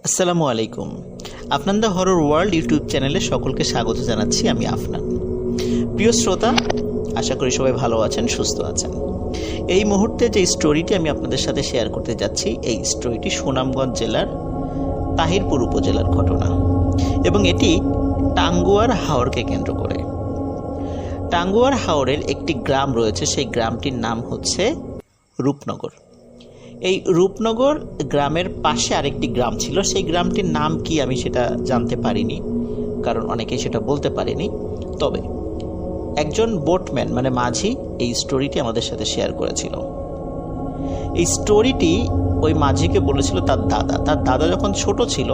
আসসালামু আলাইকুম। Afnan the horror world YouTube চ্যানেলে সকলকে স্বাগত জানাচ্ছি। আমি আফনান। প্রিয় শ্রোতা, আশা করি সবাই ভালো আছেন, সুস্থ আছেন। এই মুহূর্তে যে স্টোরিটি আমি আপনাদের সাথে শেয়ার করতে যাচ্ছি, এই স্টোরিটি সুনামগঞ্জ জেলার তাহিরপুর উপজেলার ঘটনা এবং এটি টাঙ্গুয়ার হাওরকে কেন্দ্র করে। টাঙ্গুয়ার হাওরের একটি গ্রাম রয়েছে, সেই গ্রামটির নাম হচ্ছে রূপনগর। এই রূপনগর গ্রামের পাশে আরেকটি গ্রাম ছিল, সেই গ্রামটির নাম কি আমি সেটা জানতে পারিনি, কারণ অনেকেই সেটা বলতে পারেনি। তবে একজন বোটম্যান মানে মাঝি এই স্টোরিটি আমাদের সাথে শেয়ার করেছিল। এই স্টোরিটি ওই মাঝিকে বলেছিল তার দাদা যখন ছোট ছিল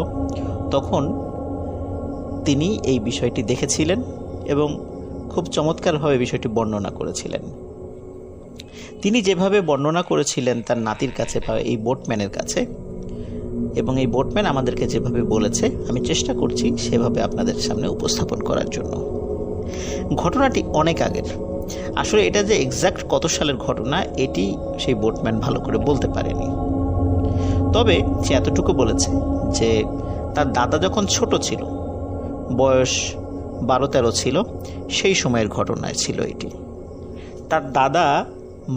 তখন তিনি এই বিষয়টি দেখেছিলেন এবং খুব চমৎকারভাবে বিষয়টি বর্ণনা করেছিলেন। তিনি যেভাবে বর্ণনা করেছিলেন তার নাতির কাছে বা এই বোটম্যানের কাছে, এবং এই বোটম্যান আমাদেরকে যেভাবে বলেছে, আমি চেষ্টা করছি সেভাবে আপনাদের সামনে উপস্থাপন করার জন্য। ঘটনাটি অনেক আগের, আসলে এটা যে এক্সাক্ট কত সালের ঘটনা এটি সেই বোটম্যান ভালো করে বলতে পারেনি। তবে সে এতটুকু বলেছে যে তার দাদা যখন ছোট ছিল, বয়স 12-13 ছিল, সেই সময়ের ঘটনায় ছিল এটি। তার দাদা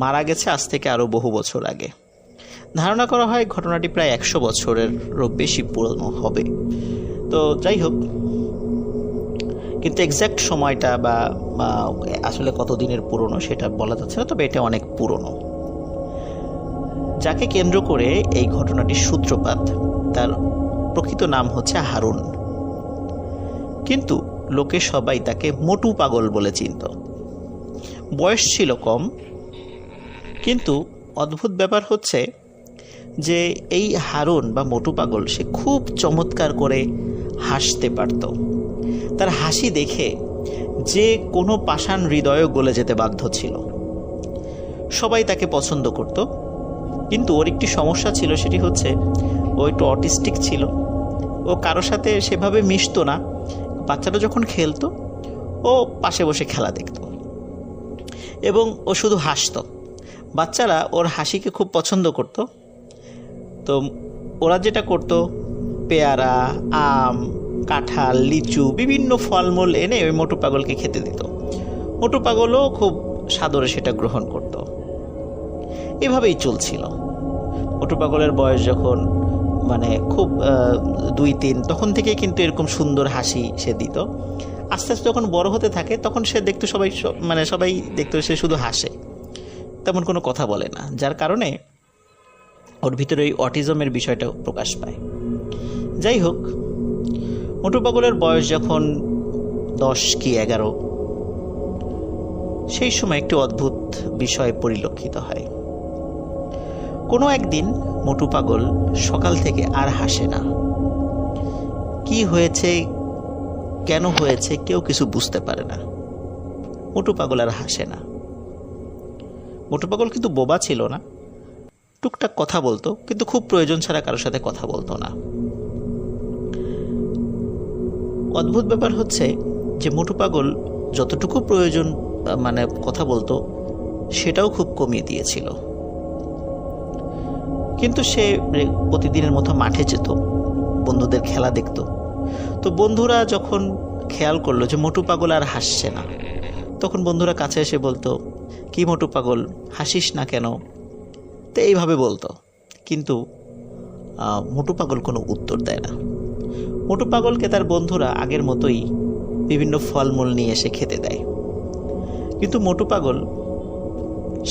মারা গেছে আজ থেকে আরও বহু বছর আগে। ধারণা করা হয় ঘটনাটি প্রায় 100 বছরেরও বেশি পুরনো হবে। তো যাই হোক, কিন্তু এক্স্যাক্ট সময়টা বা আসলে কত দিনের পুরনো সেটা বলা যাচ্ছে না, তবে এটা অনেক পুরনো। যাকে কেন্দ্র করে এই ঘটনাটির সূত্রপাত, তার প্রকৃত নাম হচ্ছে হারুন, কিন্তু লোকে সবাই তাকে মোটু পাগল বলে চিনত। বয়স ছিল কম, কিন্তু অদ্ভুত ব্যাপার হচ্ছে যে এই হারুন বা মোটু পাগল সে খুব চমৎকার করে হাসতে পারত। তার হাসি দেখে যে কোনো পাষাণ হৃদয়ও গলে যেতে বাধ্য ছিল। সবাই তাকে পছন্দ করত, কিন্তু ওর একটি সমস্যা ছিল, সেটি হচ্ছে ও একটু অটিস্টিক ছিল। ও কারো সাথে সেভাবে মিশতো না। বাচ্চারা যখন খেলতো ও পাশে বসে খেলা দেখত এবং ও শুধু হাসতো। বাচ্চারা ওর হাসিকে খুব পছন্দ করত। তো ওরা যেটা করতো, পেয়ারা, আম, কাঁঠাল, লিচু, বিভিন্ন ফলমূল এনে ওই মোটু পাগলকে খেতে দিত। মোটু পাগলও খুব সাদরে সেটা গ্রহণ করত। এভাবেই চলছিল। মোটু পাগলের বয়স যখন খুব 2-3, তখন থেকেই কিন্তু এরকম সুন্দর হাসি সে দিত। আস্তে আস্তে যখন বড় হতে থাকে তখন সে দেখতো সবাই দেখতো সে শুধু হাসে, তেমন কোনো কথা বলে না, যার কারণে ওর ভিতরে ওই অটিজমের বিষয়টা প্রকাশ পায়। যাই হোক, মোটু পাগলের বয়স যখন 10 কি 11, সেই সময় একটি অদ্ভুত বিষয় পরিলক্ষিত হয়। কোনো একদিন মোটু পাগল সকাল থেকে আর হাসে না। কি হয়েছে, কেন হয়েছে, কেউ কিছু বুঝতে পারে না। মোটু পাগল আর হাসে না। মোটু পাগল কিন্তু বোবা ছিল না, টুকটাক কথা বলতো, কিন্তু খুব প্রয়োজন ছাড়া কারোর সাথে কথা বলতো না। অদ্ভুত ব্যাপার হচ্ছে যে মোটু পাগল যতটুকু প্রয়োজন কথা বলতো সেটাও খুব কমিয়ে দিয়েছিল। কিন্তু সে প্রতিদিনের মতো মাঠে যেত, বন্ধুদের খেলা দেখত। তো বন্ধুরা যখন খেয়াল করলো যে মোটু পাগল আর হাসছে না, তখন বন্ধুরা কাছে এসে বলতো, কি মোটু পাগল, হাসিস না কেন? তো এইভাবে বলতো, কিন্তু মোটু পাগল কোনো উত্তর দেয় না। মোটু পাগলকে তার বন্ধুরা আগের মতোই বিভিন্ন ফলমূল নিয়ে এসে খেতে দেয়, কিন্তু মোটু পাগল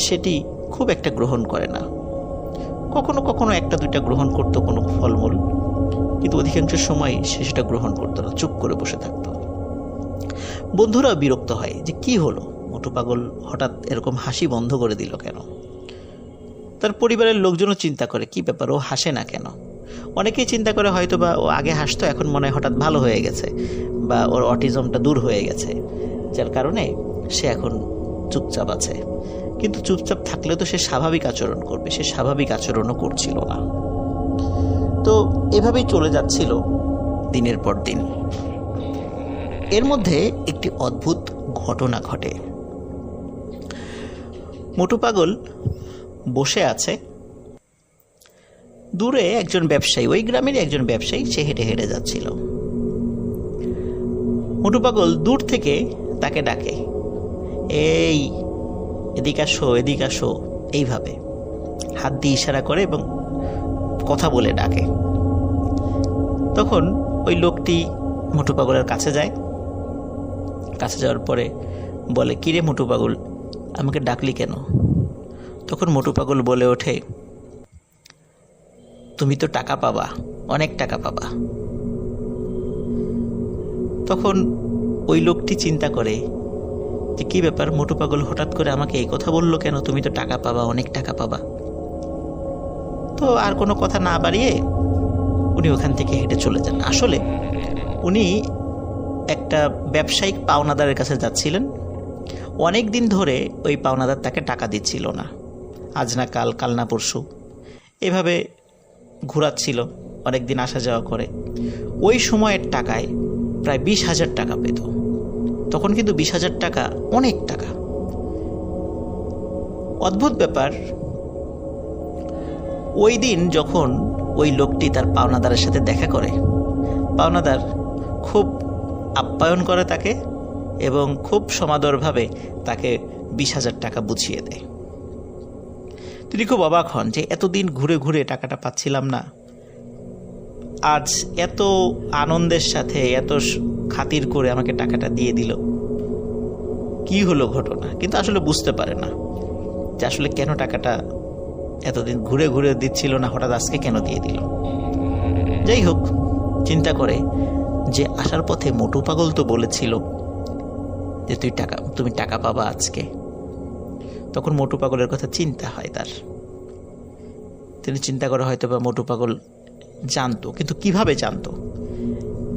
সেটি খুব একটা গ্রহণ করে না। কখনো কখনো 1-2টা গ্রহণ করতো কোনো ফলমূল, কিন্তু অধিকাংশ সময় সে সেটা গ্রহণ করতো না, চুপ করে বসে থাকতো। বন্ধুরা বিরক্ত হয় যে কি হলো, মোটু পাগল হঠাৎ এরকম হাসি বন্ধ করে দিল কেন? তার পরিবারের লোকজনও চিন্তা করে কি ব্যাপার, ও হাসে না কেন? অনেকেই চিন্তা করে হয়তো বা ও আগে হাসতো, এখন মনে হয় হঠাৎ ভালো হয়ে গেছে বা ওর অটিজমটা দূর হয়ে গেছে, যার কারণে সে এখন চুপচাপ আছে। কিন্তু চুপচাপ থাকলে তো সে স্বাভাবিক আচরণ করবে, সে স্বাভাবিক আচরণও করছিল না। তো এভাবেই চলে যাচ্ছিল দিনের পর দিন। এর মধ্যে একটি অদ্ভুত ঘটনা ঘটে। মোটু পাগল বসে আছে, দূরে একজন ব্যবসায়ী, ওই গ্রামেরই একজন ব্যবসায়ী, সে হেঁটে হেঁটে যাচ্ছিল। মোটু পাগল দূর থেকে তাকে ডাকে, এই এদিকে আসো, এদিকে আসো, এইভাবে হাত দিয়ে ইশারা করে এবং কথা বলে ডাকে। তখন ওই লোকটি মোটু পাগলের কাছে যায়। কাছে যাওয়ার পরে বলে, কিরে মোটু পাগল, আমাকে ডাকলি কেন? তখন মোটু পাগল বলে ওঠে, তুমি তো টাকা পাবা, অনেক টাকা পাবা। তখন ওই লোকটি চিন্তা করে যে কি ব্যাপার, মোটু পাগল হঠাৎ করে আমাকে এই কথা বললো কেন, তুমি তো টাকা পাবা, অনেক টাকা পাবা। তো আর কোনো কথা না বাড়িয়ে উনি ওখান থেকে হেঁটে চলে যান। আসলে উনি একটা ব্যবসায়িক পাওনাদারের কাছে যাচ্ছিলেন। অনেক দিন ধরে ওই পাওনাদার তাকে টাকা দিচ্ছিল না, আজ না কাল, কাল না পরশু, এভাবে ঘোরাচ্ছিল, অনেক দিন আসা যাওয়া করে। ওই সময়ের টাকায় প্রায় 20,000 টাকা পেত। তখন কিন্তু 20,000 টাকা অনেক টাকা। অদ্ভুত ব্যাপার, ওই দিন যখন ওই লোকটি তার পাওনাদারের সাথে দেখা করে, পাওনাদার খুব আপ্যায়ন করে তাকে এবং খুব সমাদরভাবে তাকে 20,000 টাকা বুঝিয়ে দেয়। তিনি খুব অবাক হন যে এতদিন ঘুরে ঘুরে টাকাটা পাচ্ছিলাম না, আজ এত আনন্দের সাথে এত খাতির করে আমাকে টাকাটা দিয়ে দিল, কি হলো ঘটনা? কিন্তু আসলে বুঝতে পারে না যে আসলে কেন টাকাটা এতদিন ঘুরে ঘুরে দিচ্ছিল না, হঠাৎ আজকে কেন দিয়ে দিল। যাই হোক, চিন্তা করে যে আসার পথে মোটু পাগল তো বলেছিল যে তুমি টাকা পাবা আজকে। তখন মোটু পাগলের কথা চিন্তা হয় তার। তিনি চিন্তা করে হয়তো বা মোটু পাগল জানতো, কিন্তু কিভাবে জানতো,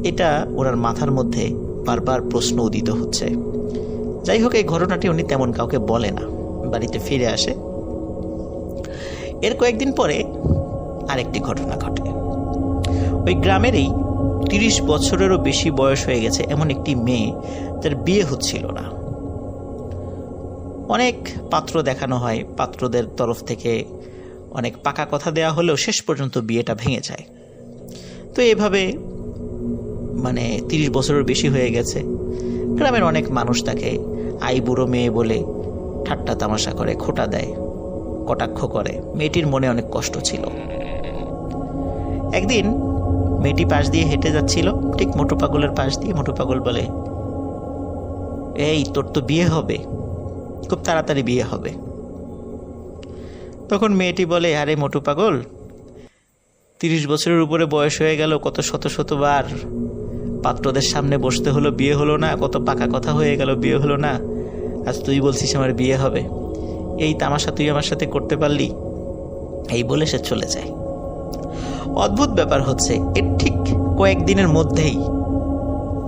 এটা ওনার মাথার মধ্যে বারবার প্রশ্ন উদিত হচ্ছে। যাই হোক, এই ঘটনাটি উনি তেমন কাউকে বলে না, বাড়িতে ফিরে আসে। এর কয়েকদিন পরে আরেকটি ঘটনা ঘটে। ওই গ্রামেরই 30 বছরেরও বেশি বয়স হয়ে গেছে এমন একটি মেয়ে, যার বিয়ে হচ্ছিল না। অনেক পাত্র দেখানো হয়, পাত্রদের তরফ থেকে অনেক পাকা কথা দেওয়া হলেও শেষ পর্যন্ত বিয়েটা ভেঙে যায়। তো এভাবে 30 বছরের বেশি হয়ে গেছে। গ্রামের অনেক মানুষ তাকে আই বুড়ো মেয়ে বলে ঠাট্টা তামাশা করে, খোঁটা দেয়, কটাক্ষ করে। মেয়েটির মনে অনেক কষ্ট ছিল। একদিন মেয়েটি পাশ দিয়ে হেঁটে যাচ্ছিল, ঠিক মোটু পাগলের পাশ দিয়ে। মোটু পাগল বলে, এই তোর তো বিয়ে হবে, খুব তাড়াতাড়ি বিয়ে হবে। তখন মেয়েটি বলে, আরে মোটু পাগল, 30 বছরের উপরে বয়স হয়ে গেল, কত শত শতবার পাত্রদের সামনে বসতে হলো, বিয়ে হলো না, কত পাকা কথা হয়ে গেল, বিয়ে হলো না, আজ তুই বলছিস আমার বিয়ে হবে, এই তামাশা তুই আমার সাথে করতে পারলি? এই বলে সে চলে যায়। অদ্ভুত ব্যাপার হচ্ছে, এর ঠিক কয়েকদিনের মধ্যেই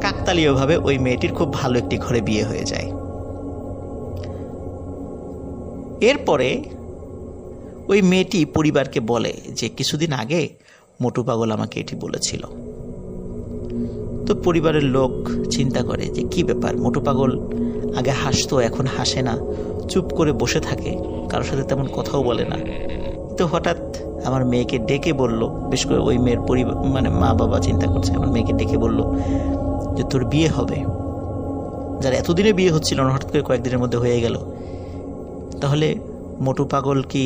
কাকতালীয়ভাবে ওই মেয়েটির খুব ভালো একটি ঘরে বিয়ে হয়ে যায়। এরপরে ওই মেয়েটি পরিবারকে বলে যে কিছুদিন আগে মোটু পাগল আমাকে এটি বলেছিল। তো পরিবারের লোক চিন্তা করে যে কি ব্যাপার, মোটু পাগল আগে হাসতো, এখন হাসে না, চুপ করে বসে থাকে, কারোর সাথে তেমন কথাও বলে না। তো হঠাৎ আমার মেয়েকে ডেকে বলল, বেশ করে ওই মেয়ের পরিবার মা বাবা চিন্তা করছে, আমার মেয়েকে ডেকে বলল যে তোর বিয়ে হবে। যার এতদিনে বিয়ে হচ্ছিল না, হঠাৎ করে কয়েকদিনের মধ্যে হয়ে গেল। তাহলে মোটু পাগল কি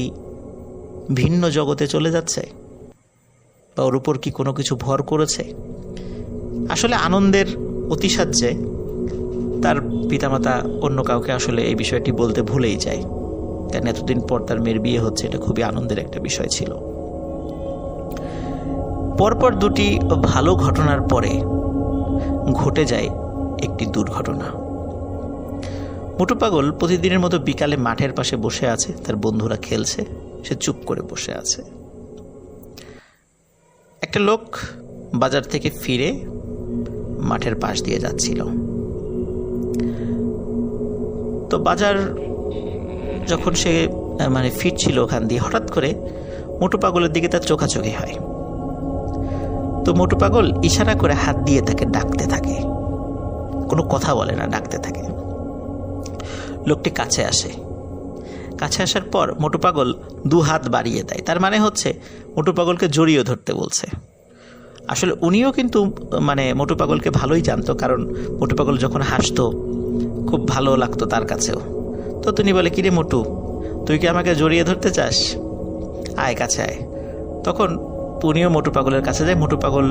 ভিন্ন জগতে চলে যাচ্ছে, বা ওর উপর কি কোনো কিছু ভর করেছে? আসলে আনন্দের অতিসাহ্যে তার পিতামাতা অন্য কাউকে আসলে এই বিষয়টি বলতে ভুলেই যায়, কারণ এতদিন পর তার মেয়ের বিয়ে হচ্ছে, এটা খুবই আনন্দের একটা বিষয় ছিল। পরপর দুটি ভালো ঘটনার পরে ঘটে যায় একটি দুর্ঘটনা। মোটু পাগল প্রতিদিনের মতো বিকালে মাঠের পাশে বসে আছে, তার বন্ধুরা খেলছে, সে চুপ করে বসে আছে। একটা লোক বাজার থেকে ফিরে মাঠের পাশ দিয়ে যাচ্ছিল। তো বাজার যখন সে ফিরছিল ওখান দিয়ে, হঠাৎ করে মোটু পাগলের দিকে তার চোখাচোখি হয়। তো মোটু পাগল ইশারা করে হাত দিয়ে তাকে ডাকতে থাকে, কোনো কথা বলে না, ডাকতে থাকে। লোকটি কাছে আসে, কাছে আসার পর মোটু পাগল 2 হাত বাড়িয়ে দেয়, তার মানে হচ্ছে মোটু পাগলকে জড়িয়ে ধরতে বলছে। আসলে উনিও কিন্তু মানে মোটু পাগলকে ভালোই জানতো, কারণ মোটু পাগল যখন হাসতো খুব ভালো লাগতো তার কাছেও। তো তিনি বলে, কিরে মোটু, তুই কি আমাকে জড়িয়ে ধরতে চাস? আয় কাছে আয়। তখন উনিও মোটু পাগলের কাছে যায়। মোটু পাগল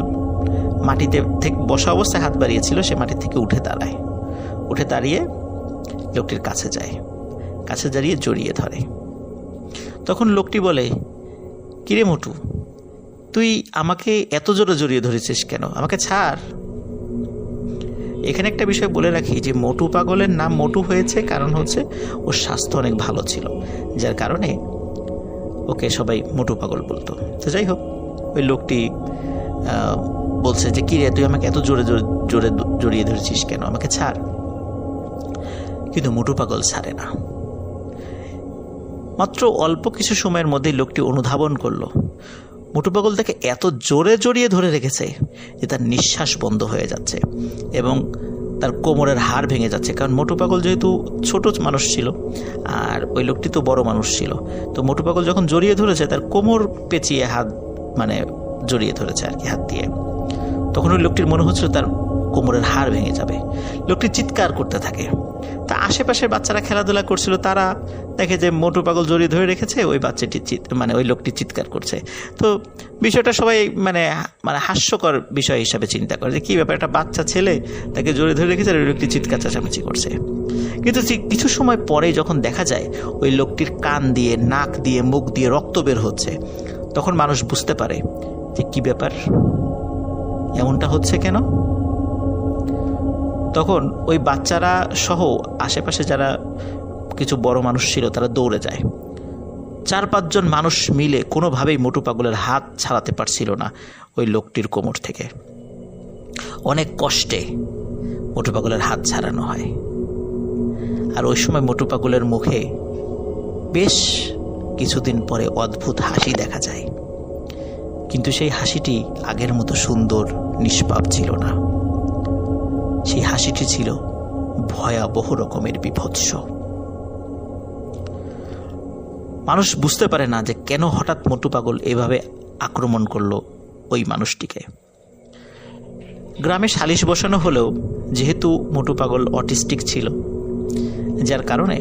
মাটিতে থেকে বসা অবস্থায় হাত বাড়িয়েছিল, সে মাটি থেকে উঠে দাঁড়ায়। উঠে দাঁড়িয়ে লোকটির কাছে যায়, কাছে দাঁড়িয়ে জড়িয়ে ধরে। তখন লোকটি বলে, কিরে মোটু, তুই আমাকে এত জোরে জড়িয়ে ধরেছিস কেন? আমাকে ছাড়। এখানে একটা বিষয় বলে রাখি যে মোটু পাগলের নাম মোটু হয়েছে কারণ হচ্ছে ওর স্বাস্থ্য অনেক ভালো ছিল, যার কারণে ওকে সবাই মোটু পাগল বলতো। তো যাই হোক, ওই লোকটি বলছে যে, কিরে, তুই আমাকে এত জোরে জোরে জড়িয়ে ধরেছিস কেন? আমাকে ছাড়। কিন্তু মোটু পাগল ছাড়ে না। মাত্র অল্প কিছু সময়ের মধ্যেই লোকটি অনুধাবন করলো মোটু পাগল তাকে এত জোরে জড়িয়ে ধরে রেখেছে যে তার নিঃশ্বাস বন্ধ হয়ে যাচ্ছে এবং তার কোমরের হাড় ভেঙে যাচ্ছে। কারণ মোটু পাগল যেহেতু ছোট মানুষ ছিল আর ওই লোকটি তো বড় মানুষ ছিল, তো মোটু পাগল যখন জড়িয়ে ধরেছে তার কোমর পেঁচিয়ে হাত জড়িয়ে ধরেছে আর কি, হাত দিয়ে। তখন ওই লোকটির মনে হচ্ছিল তার কোমরের হাড় ভেঙে যাবে। লোকটি চিৎকার করতে থাকে। তা আশেপাশের বাচ্চারা খেলাধুলা করছিল, তারা দেখে যে মোটু পাগল জড়িয়ে ধরে রেখেছে, ওই বাচ্চাটি ওই লোকটি চিৎকার করছে। তো বিষয়টা সবাই মানে হাস্যকর বিষয় হিসাবে চিন্তা করে যে কী ব্যাপার, একটা বাচ্চা ছেলে তাকে জড়িয়ে ধরে রেখেছে আর ওই লোকটি চিৎকার চেঁচামেচি করছে। কিন্তু কিছু সময় পরে যখন দেখা যায় ওই লোকটির কান দিয়ে, নাক দিয়ে, মুখ দিয়ে রক্ত বের হচ্ছে, তখন মানুষ বুঝতে পারে যে কী ব্যাপার, এমনটা হচ্ছে কেন। তখন ওই বাচ্চারা সহ আশেপাশে যারা কিছু বড় মানুষ ছিল তারা দৌড়ে যায়। 4-5 জন মানুষ মিলে কোনোভাবেই মোটু পাগলের হাত ছাড়াতে পারছিল না ওই লোকটির কোমর থেকে। অনেক কষ্টে মোটু পাগলের হাত ছাড়ানো হয়। আর ওই সময় মোটু পাগলের মুখে বেশ কিছুদিন পরে অদ্ভুত হাসি দেখা যায়, কিন্তু সেই হাসিটি আগের মতো সুন্দর নিষ্পাপ ছিল না। সেই হাসিটি ছিল ভয়াবহ রকমের বিভৎস। মানুষ বুঝতে পারে না যে কেন হঠাৎ মোটু পাগল এভাবে আক্রমণ করলো ওই মানুষটিকে। গ্রামে সালিশ বসানো হলেও যেহেতু মোটু পাগল অটিস্টিক ছিল, যার কারণে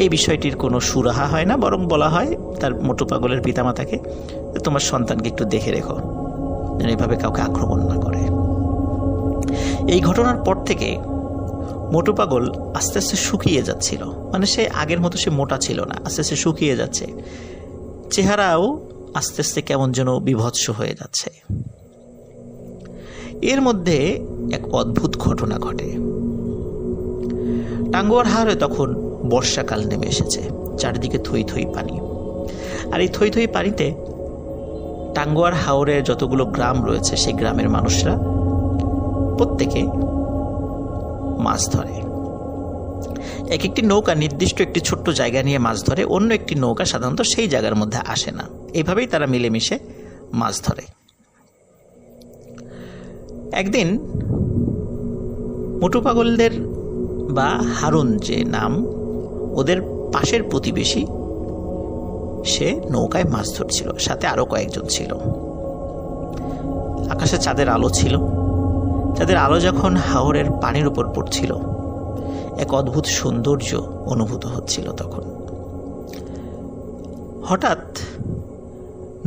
এই বিষয়টির কোনো সুরাহা হয় না, বরং বলা হয় তার মোটু পাগলের পিতামাতাকে, তোমার সন্তানকে একটু দেখে রেখো যেন এভাবে কাউকে আক্রমণ না করে। এই ঘটনার পর থেকে মোটু পাগল আস্তে আস্তে শুকিয়ে যাচ্ছিল, মানে সে আগের মতো সে মোটা ছিল না, আস্তে আস্তে শুকিয়ে যাচ্ছে, চেহারাও আস্তে আস্তে কেমন যেন বিভৎস হয়ে যাচ্ছে। এর মধ্যে এক অদ্ভুত ঘটনা ঘটে। টাঙ্গুয়ার হাওরে তখন বর্ষাকাল নেমে এসেছে, চারিদিকে থই থই পানি। আর এই থই থই পানিতে টাঙ্গুয়ার হাওরে যতগুলো গ্রাম রয়েছে সেই গ্রামের মানুষরা প্রত্যেকে মাছ ধরে। এক একটি নৌকা নির্দিষ্ট একটি ছোট্ট জায়গা নিয়ে মাছ ধরে, অন্য একটি নৌকা সাধারণত সেই জায়গার মধ্যে আসে না। এইভাবেই তারা মিলেমিশে মাছ ধরে। একদিন মোটু পাগলদের বা হারুন যে নাম, ওদের পাশের প্রতিবেশী, সে নৌকায় মাছ ধরছিল, সাথে আরো কয়েকজন ছিল। আকাশে চাঁদের আলো ছিল। চাঁদের আলো যখন হাওরের পানির উপর পড়ছিল, এক অদ্ভুত সৌন্দর্য অনুভূত হচ্ছিল। তখন হঠাৎ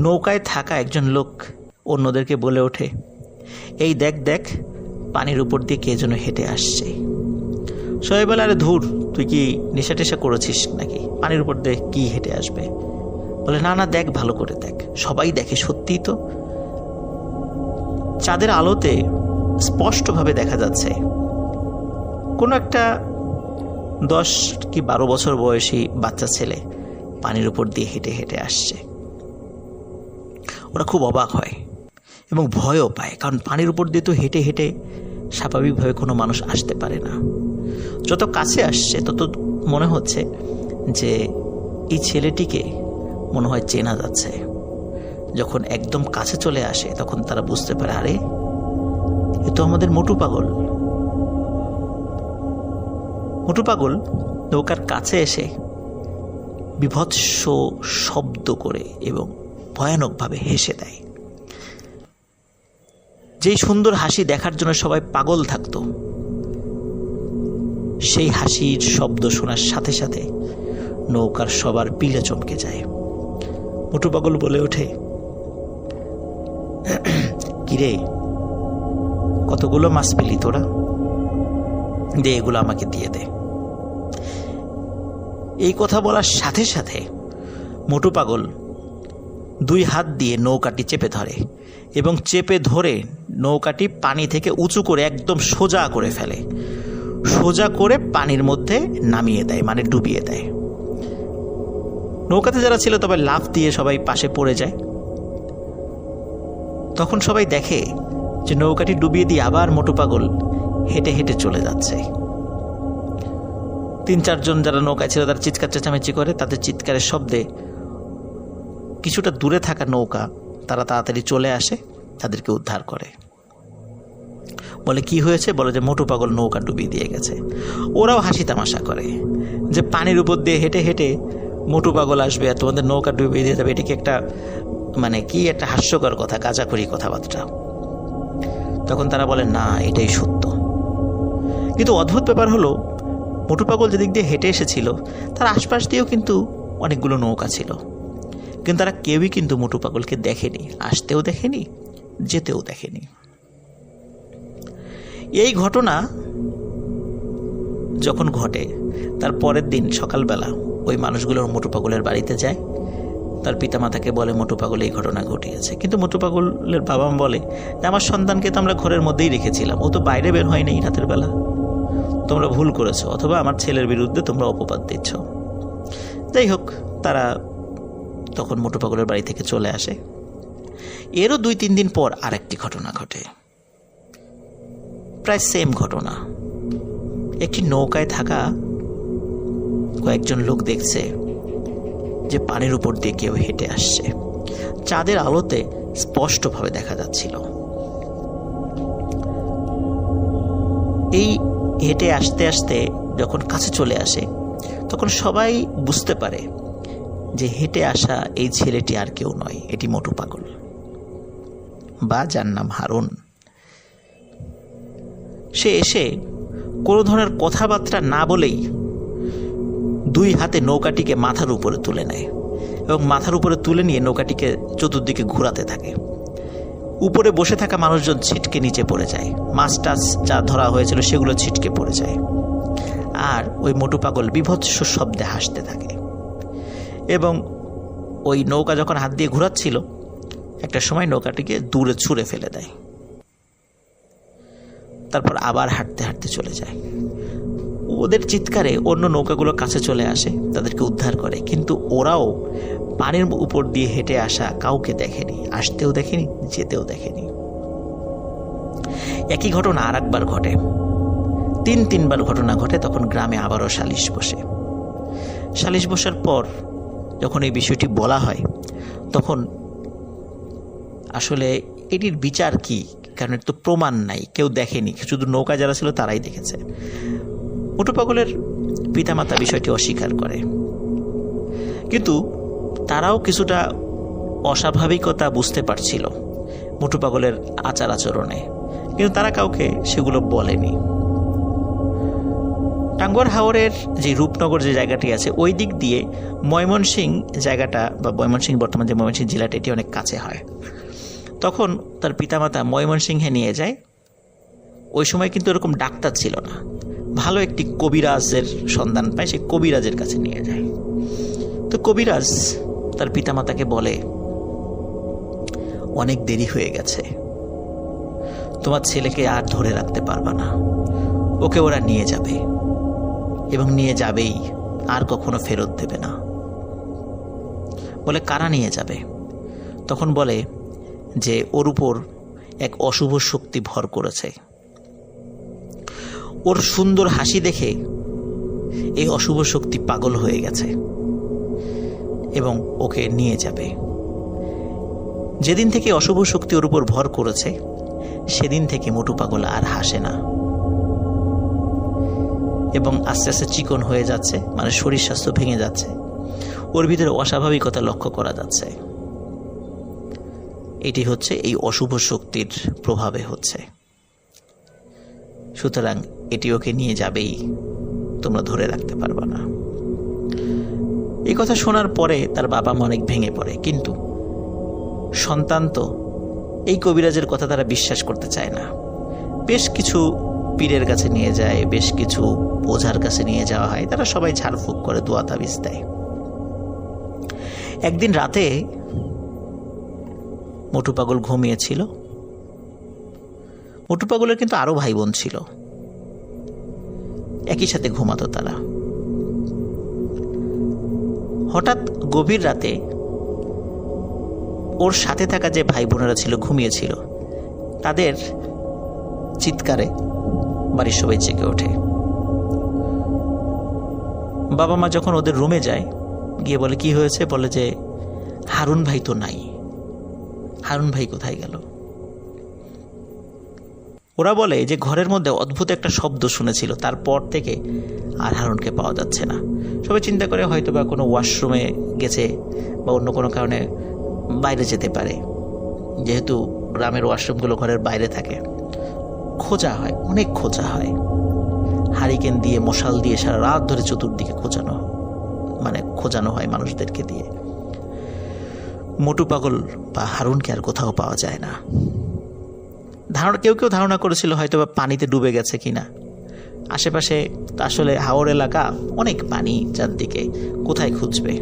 নৌকায় থাকা একজন লোক অন্যদেরকে বলে ওঠে, এই দেখ দেখ, পানির উপর দিয়ে কে যেন হেঁটে আসছে। সবাই বলে, আরে ধুর, তুই কি নেশা টেশা করেছিস নাকি, পানির উপর দিয়ে কি হেঁটে আসবে? বলে, না না, দেখ, ভালো করে দেখ। সবাই দেখে, সত্যিই তো চাঁদের আলোতে স্পষ্টভাবে দেখা যাচ্ছে কোনো একটা 10 কি 12 বছর বয়সী বাচ্চা ছেলে পানির উপর দিয়ে হেঁটে হেঁটে আসছে। ওরা খুব অবাক হয় এবং ভয়ও পায়, কারণ পানির উপর দিয়ে তো হেঁটে হেঁটে স্বাভাবিকভাবে কোনো মানুষ আসতে পারে না। যত কাছে আসছে তত মনে হচ্ছে যে এই ছেলেটিকে মনে হয় চেনা যাচ্ছে। যখন একদম কাছে চলে আসে তখন তারা বুঝতে পারে, আরে এ তো আমাদের মোটু পাগল। মোটু পাগল নৌকার কাছে এসে বিভৎস শব্দ করে এবং ভয়ানকভাবে হেসে দেয়। যেই সুন্দর হাসি দেখার জন্য সবাই পাগল থাকত, সেই হাসির শব্দ শোনার সাথে সাথে নৌকার সবার পিলে চমকে যায়। মোটু পাগল বলে ওঠে, কিরে, কতগুলো মাছ পেলি তোরা? দে, এগুলো আমাকে দিয়ে দে। এই কথা বলার সাথে সাথে মোটু পাগল 2 হাত দিয়ে নৌকাটি চেপে ধরে এবং চেপে ধরে নৌকাটি পানি থেকে উঁচু করে একদম সোজা করে ফেলে, সোজা করে পানির মধ্যে নামিয়ে দেয়, মানে ডুবিয়ে দেয়। নৌকাতে যারা ছিল তবে লাফ দিয়ে সবাই পাশে পড়ে যায়। তখন সবাই দেখে যে নৌকাটি ডুবিয়ে দিয়ে আবার মোটু পাগল হেঁটে হেঁটে চলে যাচ্ছে। 3-4 জন যারা নৌকায় ছিল তারা চিৎকার চেঁচামেচি করে। তাদের চিৎকারের শব্দে কিছুটা দূরে থাকা নৌকা তারা তাড়াতাড়ি চলে আসে, তাদেরকে উদ্ধার করে। বলে, কি হয়েছে? বলে যে মোটু পাগল নৌকা ডুবিয়ে দিয়ে গেছে। ওরাও হাসি তামাশা করে যে পানির উপর দিয়ে হেঁটে হেঁটে মোটু পাগল আসবে আর তোমাদের নৌকা ডুবিয়ে দিয়ে যাবে, এটিকে একটা কি একটা হাস্যকর কথা, গাঁজাখড়ি কথাবার্তা। তখন তারা বলে, না, এটাই সত্য। কিন্তু অদ্ভুত ব্যাপার হলো, মোটু পাগল যেদিক দিয়ে হেঁটে এসেছিল তার আশপাশ দিয়েও কিন্তু অনেকগুলো নৌকা ছিল, কিন্তু তারা কেউই কিন্তু মোটু পাগলকে দেখেনি, আসতেও দেখেনি, যেতেও দেখেনি। এই ঘটনা যখন ঘটে তার পরের দিন সকালবেলা ওই মানুষগুলোর মোটু পাগলের বাড়িতে যায়, তার পিতামাতাকে বলে মোটু পাগল এই ঘটনা ঘটিয়েছে। কিন্তু মোটু পাগলের বাবা বলে যে আমার সন্তানকে তো আমরা ঘরের মধ্যেই রেখেছিলাম, ও তো বাইরে বের হয়নি রাতের বেলা, তোমরা ভুল করেছো, অথবা আমার ছেলের বিরুদ্ধে তোমরা অপবাদ দিচ্ছ। যাই হোক, তারা তখন মোটু পাগলের বাড়ি থেকে চলে আসে। এরও 2-3 দিন পর আরেকটি ঘটনা ঘটে, প্রায় সেম ঘটনা। একটি নৌকায় থাকা কয়েকজন লোক দেখছে যে পানির উপর দিয়ে কেউ হেঁটে আসছে, চাঁদের আলোতে স্পষ্টভাবে দেখা যাচ্ছিল। এই হেঁটে আসতে আসতে যখন কাছে চলে আসে তখন সবাই বুঝতে পারে যে হেঁটে আসা এই ছেলেটি আর কেউ নয়, এটি মোটু পাগল, বা যার নাম হারুন। সে এসে কোনো ধরনের কথাবার্তা না বলেই 2 হাতে নৌকাটিকে মাথার উপরে তুলে নেয় এবং মাথার উপরে তুলে নিয়ে নৌকাটিকে চতুর্দিকে ঘোরাতে থাকে। উপরে বসে থাকা মানুষজন ছিটকে নিচে পড়ে যায়, মাছ টাছ যা ধরা হয়েছিল সেগুলো ছিটকে পড়ে যায়, আর ওই মোটু পাগল বিভৎস শব্দে হাসতে থাকে। এবং ওই নৌকা যখন হাত দিয়ে ঘোরাচ্ছিল একটা সময় নৌকাটিকে দূরে ছুঁড়ে ফেলে দেয়, তারপর আবার হাঁটতে হাঁটতে চলে যায়। ওদের চিৎকারে অন্য নৌকাগুলো কাছে চলে আসে, তাদেরকে উদ্ধার করে, কিন্তু ওরাও পানির উপর দিয়ে হেঁটে আসা কাউকে দেখেনি, আসতেও দেখেনি, যেতেও দেখেনি। একই ঘটনা আর একবার ঘটে, 3 বার ঘটনা ঘটে। তখন গ্রামে আবারও সালিশ বসে। সালিশ বসার পর যখন এই বিষয়টি বলা হয় তখন আসলে এটির বিচার কি, কারণ এর তো প্রমাণ নাই, কেউ দেখেনি, শুধু নৌকা যারা ছিল তারাই দেখেছে। মোটু পাগলের পিতামাতা বিষয়টি অস্বীকার করে, কিন্তু তারাও কিছুটা অস্বাভাবিকতা বুঝতে পারছিল মোটু পাগলের আচার আচরণে, কিন্তু তারা কাউকে সেগুলো বলেনি। টাঙ্গুয়ার হাওরের যে রূপনগর যে জায়গাটি আছে ওই দিক দিয়ে ময়মনসিংহ জায়গাটা, বা ময়মনসিংহ বর্তমান যে ময়মনসিংহ জেলাটা, এটি অনেক কাছে হয়। তখন তার পিতামাতা ময়মনসিংহে নিয়ে যায়। ওই সময় কিন্তু এরকম ডাক্তার ছিল না, ভালো একটি কবিরাজের সন্ধান পায়, সেই কবিরাজের কাছে নিয়ে যায়। তো কবিরাজ তার পিতামাতাকে বলে, অনেক দেরি হয়ে গেছে, তোমার ছেলেকে আর ধরে রাখতে পারবা না, ওকে ওরা নিয়ে যাবে এবং নিয়ে যাবেই, আর কখনো ফেরত দেবে না। বলে, কারা নিয়ে যাবে? তখন বলে যে ওর উপর এক অশুভ শক্তি ভর করেছে, ওর সুন্দর হাসি দেখে এই অশুভ শক্তি পাগল হয়ে গেছে এবং ওকে নিয়ে যাবে। যেদিন থেকে অশুভ শক্তি ওর উপর ভর করেছে সেদিন থেকে মোটু পাগল আর হাসে না এবং আস্তে আস্তে চিকন হয়ে যাচ্ছে, মানে শরীর স্বাস্থ্য ভেঙে যাচ্ছে। ওর ভিতরে অস্বাভাবিকতা লক্ষ্য করা যাচ্ছে। এটি হচ্ছে এই অশুভ শক্তির প্রভাবে হচ্ছে। সুতরাং এটি ওকে নিয়ে যাবেই, তোমরা ধরে রাখতে পারবে না। এই কথা শোনার পরে তার বাবা মা অনেক ভেঙে পড়ে, কিন্তু সন্তান তো এই কবিরাজের কথা তারা বিশ্বাস করতে চায় না। বেশ কিছু পীরের কাছে নিয়ে যায়, বেশ কিছু ওঝার কাছে নিয়ে যাওয়া হয়, তারা সবাই ঝাড়ফুঁক করে, দোয়া তাবিজ দেয়। একদিন রাতে মোটু পাগল ঘুমিয়েছিল। মোটু পাগলের কিন্তু আরো ভাই বোন ছিল, একই সাথে ঘুমাতো তারা। হঠাৎ গভীর রাতে ওর সাথে থাকা যে ভাই বোনেরা ছিল, ঘুমিয়েছিল, তাদের চিৎকারে বাড়ির সবাই জেগে ওঠে। বাবা মা যখন ওদের রুমে যায়, গিয়ে বলে কি হয়েছে, বলে যে হারুন ভাই তো নাই, হারুন ভাই কোথায় গেল। ওরা বলে যে ঘরের মধ্যে অদ্ভুত একটা শব্দ শুনেছিল, তারপর থেকে আর হারুনকে পাওয়া যাচ্ছে না। সবাই চিন্তা করে হয়তো বা কোনো ওয়াশরুমে গেছে বা অন্য কোনো কারণে বাইরে যেতে পারে, যেহেতু গ্রামের ওয়াশরুমগুলো ঘরের বাইরে থাকে। খোঁজা হয়, অনেক খোঁজা হয়, হারিকেন দিয়ে, মশাল দিয়ে সারা রাত ধরে চতুর্দিকে খোঁজানো হয় মানুষদেরকে দিয়ে। মোটু পাগল বা হারুনকে আর কোথাও পাওয়া যায় না। কেউ কেউ ধারণা করেছিল হয়তো বা পানিতে ডুবে গেছে কিনা। আশেপাশে আসলে হাওর এলাকা, অনেক পানি চারদিকে, কোথায় খুঁজবে।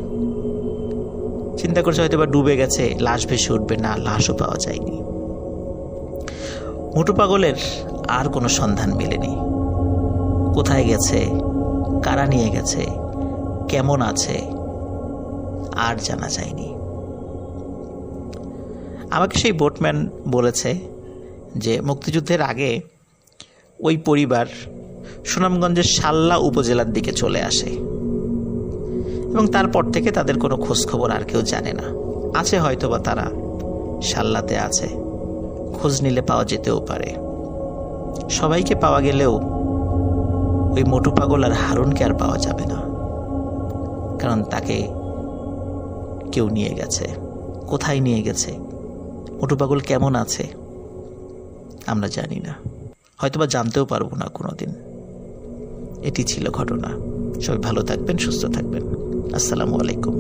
চিন্তা করছে হয়তো বা ডুবে গেছে, লাশ ভেসে উঠবে, না, লাশও পাওয়া যায়নি। মোটু পাগলের আর কোনো সন্ধান মেলেনি। কোথায় গেছে, কারা নিয়ে গেছে, কেমন আছে, আর জানা যায়নি। আমাকে সেই বোটম্যান বলেছে যে মুক্তিযুদ্ধের আগে ওই পরিবার সুনামগঞ্জের শাল্লা উপজেলার দিকে চলে আসে এবং তারপর থেকে তাদের কোনো খোঁজখবর আর কেউ জানে না। আছে হয়তো বা তারা শাল্লাতে আছে, খোঁজ নিলে পাওয়া যেতেও পারে। সবাইকে পাওয়া গেলেও ওই মোটু পাগল আর হারুনকে আর পাওয়া যাবে না, কারণ তাকে কেউ নিয়ে গেছে। কোথায় নিয়ে গেছে, মোটু পাগল কেমন আছে, আমরা জানি না, হয়তোবা জানতেও পারবো না কোনোদিন। এটি ছিল ঘটনা। সবাই ভালো থাকবেন, সুস্থ থাকবেন। আসসালামু আলাইকুম।